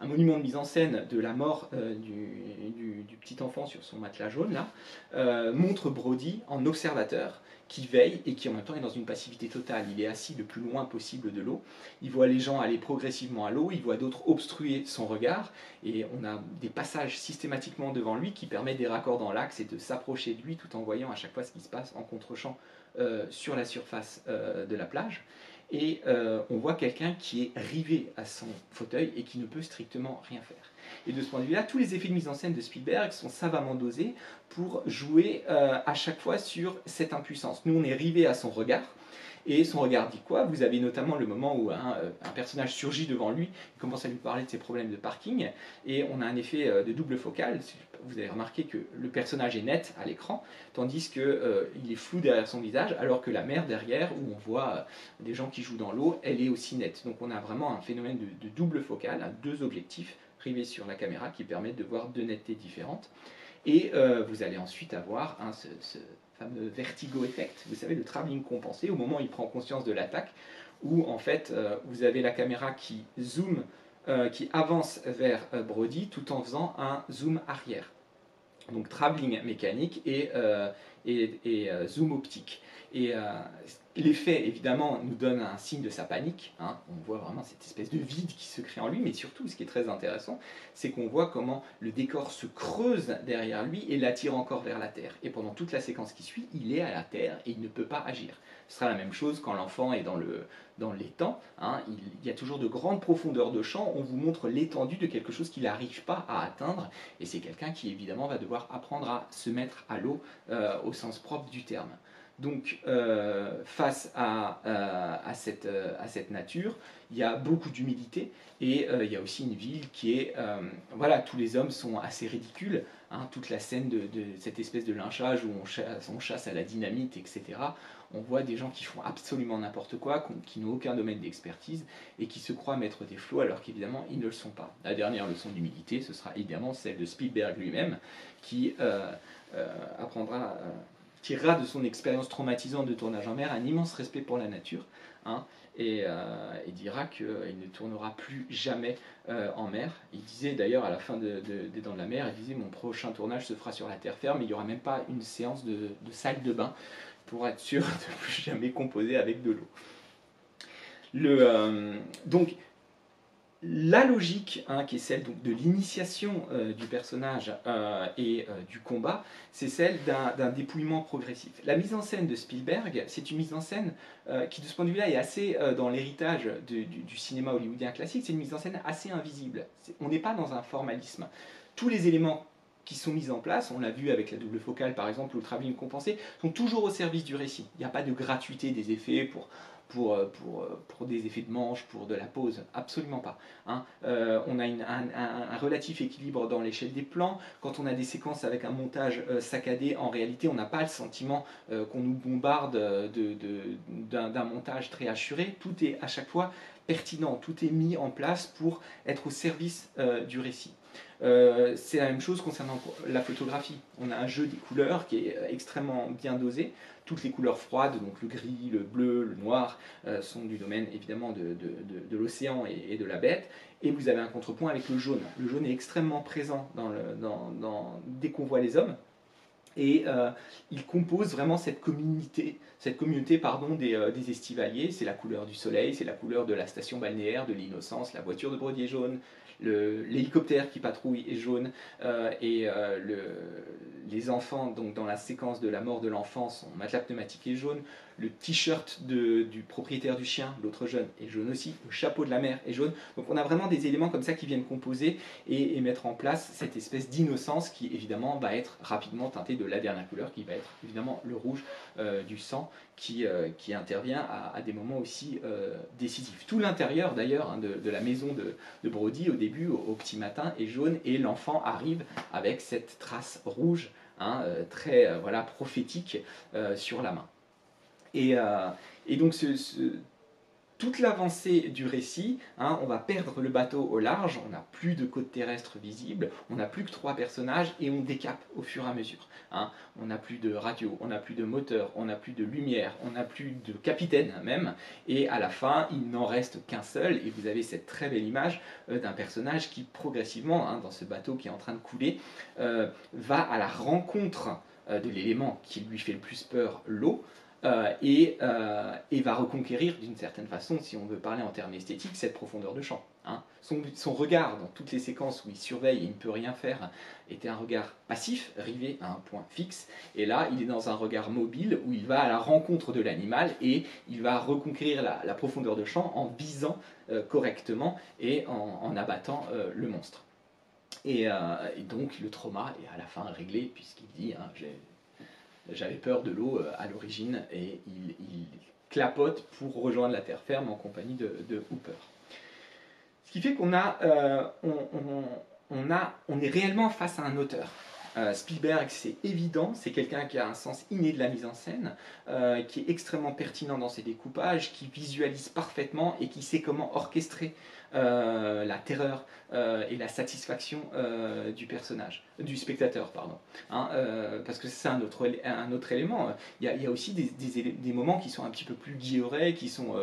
un monument de mise en scène de la mort du petit enfant sur son matelas jaune, là, montre Brody en observateur qui veille et qui en même temps est dans une passivité totale. Il est assis le plus loin possible de l'eau, il voit les gens aller progressivement à l'eau, il voit d'autres obstruer son regard, et on a des passages systématiquement devant lui qui permettent des raccords dans l'axe et de s'approcher de lui tout en voyant à chaque fois ce qui se passe en contre-champ sur la surface de la plage. Et on voit quelqu'un qui est rivé à son fauteuil et qui ne peut strictement rien faire. Et de ce point de vue-là, tous les effets de mise en scène de Spielberg sont savamment dosés pour jouer à chaque fois sur cette impuissance. Nous, on est rivé à son regard, et son regard dit quoi? Vous avez notamment le moment où un personnage surgit devant lui, il commence à lui parler de ses problèmes de parking, et on a un effet de double focale. Vous avez remarqué que le personnage est net à l'écran, tandis qu'il est flou derrière son visage, alors que la mer derrière, où on voit des gens qui jouent dans l'eau, elle est aussi nette. Donc on a vraiment un phénomène de double focale, deux objectifs rivés sur la caméra qui permettent de voir deux nettetés différentes. Et vous allez ensuite avoir ce fameux vertigo effect, vous savez, le travelling compensé, au moment où il prend conscience de l'attaque, où en fait vous avez la caméra qui zoome, qui avance vers Brody tout en faisant un zoom arrière. Donc travelling mécanique et zoom optique. Et l'effet, évidemment, nous donne un signe de sa panique. Hein. On voit vraiment cette espèce de vide qui se crée en lui, mais surtout, ce qui est très intéressant, c'est qu'on voit comment le décor se creuse derrière lui et l'attire encore vers la terre. Et pendant toute la séquence qui suit, il est à la terre et il ne peut pas agir. Ce sera la même chose quand l'enfant est dans l'étang. Hein. Il y a toujours de grandes profondeurs de champ. On vous montre l'étendue de quelque chose qu'il n'arrive pas à atteindre. Et c'est quelqu'un qui, évidemment, va devoir apprendre à se mettre à l'eau au sens propre du terme. Donc, face à cette nature, il y a beaucoup d'humilité et il y a aussi une ville qui est... voilà, tous les hommes sont assez ridicules. Hein, toute la scène de cette espèce de lynchage où on chasse à la dynamite, etc. On voit des gens qui font absolument n'importe quoi, qui n'ont aucun domaine d'expertise et qui se croient maîtres des flots alors qu'évidemment ils ne le sont pas. La dernière leçon d'humilité, ce sera évidemment celle de Spielberg lui-même qui tirera de son expérience traumatisante de tournage en mer un immense respect pour la nature, hein, et dira qu'il ne tournera plus jamais en mer. Il disait d'ailleurs à la fin des Dents de la Mer, il disait mon prochain tournage se fera sur la terre ferme, mais il n'y aura même pas une séance de salle de bain pour être sûr de ne plus jamais composer avec de l'eau. Donc, la logique, hein, qui est celle donc, de l'initiation du personnage et du combat, c'est celle d'un dépouillement progressif. La mise en scène de Spielberg, c'est une mise en scène qui, de ce point de vue-là, est assez dans l'héritage du cinéma hollywoodien classique. C'est une mise en scène assez invisible. On n'est pas dans un formalisme. Tous les éléments qui sont mis en place, on l'a vu avec la double focale par exemple, ou le travelling compensé, sont toujours au service du récit. Il n'y a pas de gratuité des effets pour des effets de manche, pour de la pause, absolument pas. Hein. On a un relatif équilibre dans l'échelle des plans. Quand on a des séquences avec un montage saccadé, en réalité, on n'a pas le sentiment qu'on nous bombarde d'un montage très assuré. Tout est à chaque fois pertinent, tout est mis en place pour être au service du récit. C'est la même chose concernant la photographie. On a un jeu des couleurs qui est extrêmement bien dosé. Toutes les couleurs froides, donc le gris, le bleu, le noir, sont du domaine évidemment de l'océan et de la bête. Et vous avez un contrepoint avec le jaune. Le jaune est extrêmement présent dès qu'on voit les hommes. Et il compose vraiment cette communauté des estivaliers. C'est la couleur du soleil, c'est la couleur de la station balnéaire, de l'innocence, la voiture de Brody est jaune, l'hélicoptère qui patrouille est jaune, les enfants, donc dans la séquence de la mort de l'enfant, son matelas pneumatique est jaune, le t-shirt du propriétaire du chien, l'autre jeune, est jaune aussi, le chapeau de la mère est jaune. Donc on a vraiment des éléments comme ça qui viennent composer et mettre en place cette espèce d'innocence qui évidemment va être rapidement teintée de la dernière couleur, qui va être évidemment le rouge du sang, qui intervient à des moments aussi décisifs. Tout l'intérieur d'ailleurs, hein, de la maison de Brody au début, au petit matin, est jaune et l'enfant arrive avec cette trace rouge, hein, très prophétique sur la main. Et, et donc toute l'avancée du récit, hein, on va perdre le bateau au large, on n'a plus de côte terrestre visible, on n'a plus que 3 personnages et on décape au fur et à mesure. Hein. On n'a plus de radio, on n'a plus de moteur, on n'a plus de lumière, on n'a plus de capitaine même, et à la fin, il n'en reste qu'un seul, et vous avez cette très belle image d'un personnage qui progressivement, hein, dans ce bateau qui est en train de couler, va à la rencontre de l'élément qui lui fait le plus peur, l'eau, et va reconquérir d'une certaine façon, si on veut parler en termes esthétiques, cette profondeur de champ. Hein. Son regard dans toutes les séquences où il surveille et il ne peut rien faire était un regard passif, rivé à un point fixe, et là il est dans un regard mobile où il va à la rencontre de l'animal et il va reconquérir la profondeur de champ en visant correctement et en abattant le monstre. Et donc le trauma est à la fin réglé puisqu'il dit hein, j'avais peur de l'eau à l'origine, et il clapote pour rejoindre la terre ferme en compagnie de Hooper. Ce qui fait qu'on on est réellement face à un auteur. Spielberg, c'est évident, c'est quelqu'un qui a un sens inné de la mise en scène, qui est extrêmement pertinent dans ses découpages, qui visualise parfaitement et qui sait comment orchestrer la terreur et la satisfaction du personnage, du spectateur, pardon. Hein, parce que c'est un autre élément. Il y a aussi des moments qui sont un petit peu plus guillorés, qui sont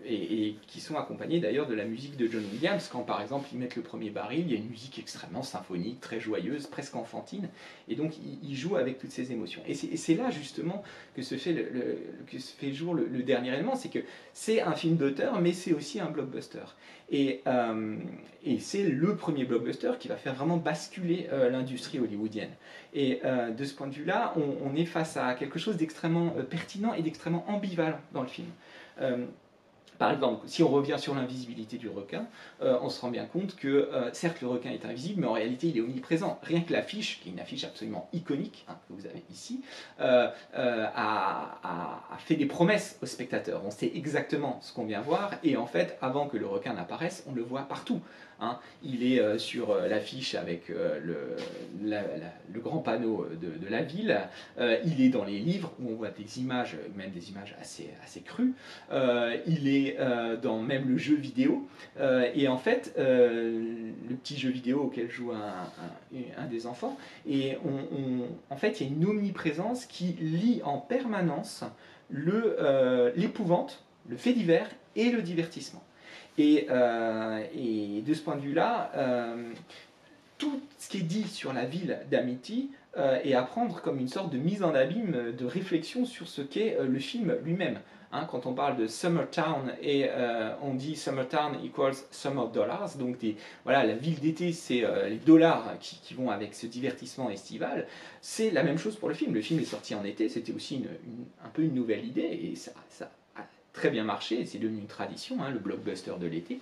et qui sont accompagnés d'ailleurs de la musique de John Williams. Quand par exemple ils mettent le premier baril, il y a une musique extrêmement symphonique, très joyeuse, presque enfantine, et donc il joue avec toutes ces émotions. Et c'est là justement que se fait jour le dernier élément, c'est que c'est un film d'auteur, mais c'est aussi un blockbuster. Et c'est le premier blockbuster qui va faire vraiment basculer l'industrie hollywoodienne. Et de ce point de vue-là, on est face à quelque chose d'extrêmement pertinent et d'extrêmement ambivalent dans le film. Par exemple, si on revient sur l'invisibilité du requin, on se rend bien compte que, certes, le requin est invisible, mais en réalité, il est omniprésent. Rien que l'affiche, qui est une affiche absolument iconique, hein, que vous avez ici, a fait des promesses aux spectateurs. On sait exactement ce qu'on vient voir, et en fait, avant que le requin n'apparaisse, on le voit partout. Hein. Il est sur l'affiche avec le grand panneau de la ville. Il est dans les livres où on voit des images, même des images assez crues. Il est dans même le jeu vidéo. Et en fait, le petit jeu vidéo auquel joue un des enfants, et en fait, il y a une omniprésence qui lie en permanence l'épouvante, le fait divers et le divertissement. Et de ce point de vue-là, tout ce qui est dit sur la ville d'Amity est à prendre comme une sorte de mise en abîme, de réflexion sur ce qu'est le film lui-même. Hein, quand on parle de Summertown et on dit Summertown equals Summer Dollars, donc voilà, la ville d'été, c'est les dollars qui vont avec ce divertissement estival. C'est la même chose pour le film. Le film est sorti en été, c'était aussi un peu une nouvelle idée, et ça a très bien marché, c'est devenu une tradition, hein, le blockbuster de l'été.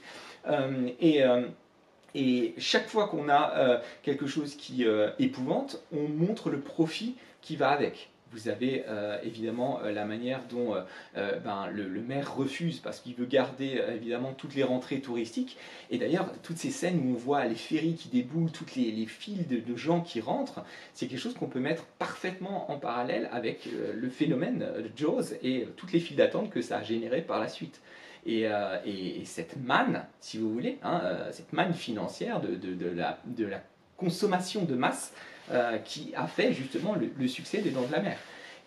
Et chaque fois qu'on a quelque chose qui épouvante, on montre le profit qui va avec. Vous avez évidemment la manière dont le maire refuse parce qu'il veut garder évidemment toutes les rentrées touristiques. Et d'ailleurs, toutes ces scènes où on voit les ferries qui déboulent, toutes les files de gens qui rentrent, c'est quelque chose qu'on peut mettre parfaitement en parallèle avec le phénomène de Jaws et toutes les files d'attente que ça a généré par la suite. Et cette manne, si vous voulez, hein, cette manne financière de la consommation de masse qui a fait justement le succès des Dents de la Mer.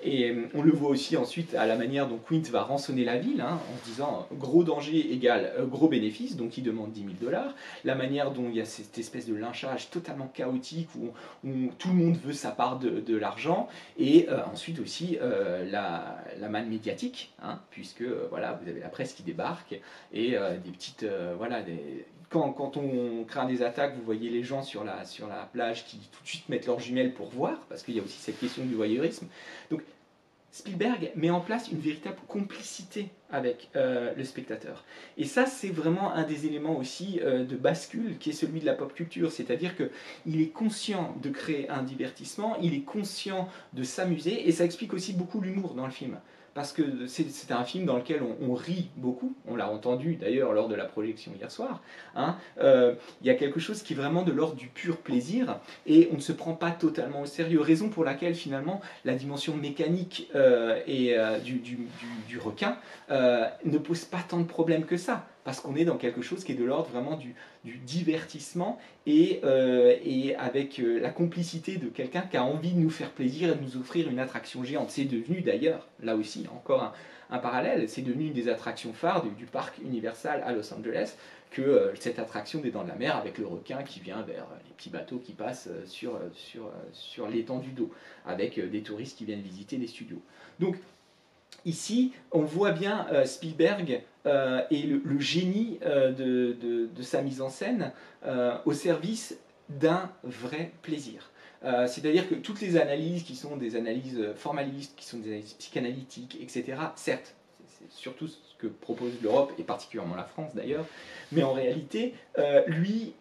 Et on le voit aussi ensuite à la manière dont Quint va rançonner la ville, hein, en se disant gros danger égale gros bénéfice, donc il demande 10 000 $. La manière dont il y a cette espèce de lynchage totalement chaotique où tout le monde veut sa part de l'argent, et ensuite aussi la manne médiatique, hein, puisque voilà, vous avez la presse qui débarque et des petites voilà, quand on craint des attaques, vous voyez les gens sur la plage qui tout de suite mettent leurs jumelles pour voir, parce qu'il y a aussi cette question du voyeurisme. Donc Spielberg met en place une véritable complicité avec le spectateur. Et ça, c'est vraiment un des éléments aussi de bascule qui est celui de la pop culture, c'est-à-dire qu'il est conscient de créer un divertissement, il est conscient de s'amuser, et ça explique aussi beaucoup l'humour dans le film. Parce que c'est un film dans lequel on rit beaucoup, on l'a entendu d'ailleurs lors de la projection hier soir. Hein. Il y a quelque chose qui est vraiment de l'ordre du pur plaisir, et on ne se prend pas totalement au sérieux, raison pour laquelle finalement la dimension mécanique du requin ne pose pas tant de problèmes que ça, parce qu'on est dans quelque chose qui est de l'ordre vraiment du divertissement et avec la complicité de quelqu'un qui a envie de nous faire plaisir et de nous offrir une attraction géante. C'est devenu d'ailleurs, là aussi, encore un parallèle, c'est devenu une des attractions phares du parc Universal à Los Angeles, que cette attraction des Dents de la Mer avec le requin qui vient vers les petits bateaux qui passent sur l'étendue d'eau, avec des touristes qui viennent visiter les studios. Donc, ici, on voit bien Spielberg et le génie de sa mise en scène au service d'un vrai plaisir. C'est-à-dire que toutes les analyses qui sont des analyses formalistes, qui sont des analyses psychanalytiques, etc., certes, c'est surtout ce que propose l'Europe, et particulièrement la France d'ailleurs, mais en réalité, lui,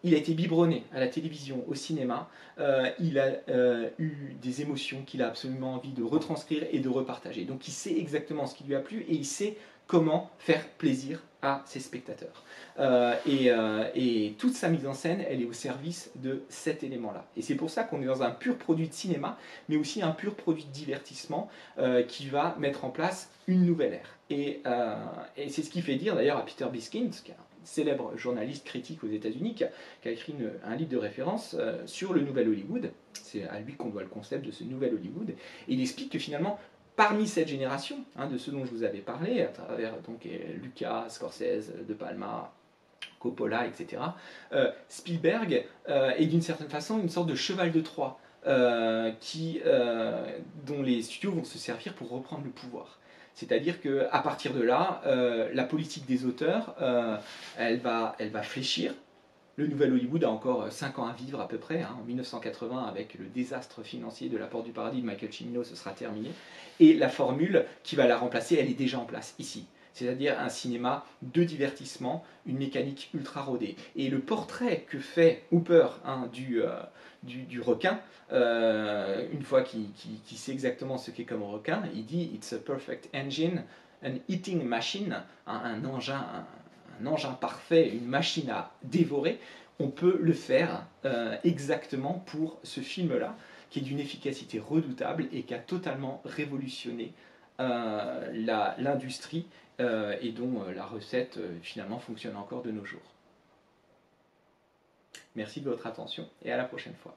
il a été biberonné à la télévision, au cinéma. Il a eu des émotions qu'il a absolument envie de retranscrire et de repartager. Donc il sait exactement ce qui lui a plu et il sait comment faire plaisir à ses spectateurs. Et toute sa mise en scène, elle est au service de cet élément-là. Et c'est pour ça qu'on est dans un pur produit de cinéma, mais aussi un pur produit de divertissement qui va mettre en place une nouvelle ère. Et c'est ce qui fait dire d'ailleurs à Peter Biskind, qui est un célèbre journaliste critique aux États-Unis, qui a écrit un livre de référence sur le nouvel Hollywood. C'est à lui qu'on doit le concept de ce nouvel Hollywood. Et il explique que finalement, parmi cette génération, de ceux dont je vous avais parlé, à travers donc, Lucas, Scorsese, De Palma, Coppola, etc., Spielberg est d'une certaine façon une sorte de cheval de Troie dont les studios vont se servir pour reprendre le pouvoir. C'est-à-dire qu'à partir de là, la politique des auteurs, elle va fléchir. Le nouvel Hollywood a encore 5 ans à vivre à peu près. En 1980, avec le désastre financier de La Porte du Paradis de Michael Cimino, ce sera terminé. Et la formule qui va la remplacer, elle est déjà en place ici. C'est-à-dire un cinéma de divertissement, une mécanique ultra rodée. Et le portrait que fait Hooper du requin, une fois qu'il sait exactement ce qu'est comme un requin, il dit « It's a perfect engine, an eating machine », un engin parfait, une machine à dévorer. On peut le faire exactement pour ce film-là, qui est d'une efficacité redoutable et qui a totalement révolutionné l'industrie et dont la recette finalement fonctionne encore de nos jours. Merci de votre attention et à la prochaine fois.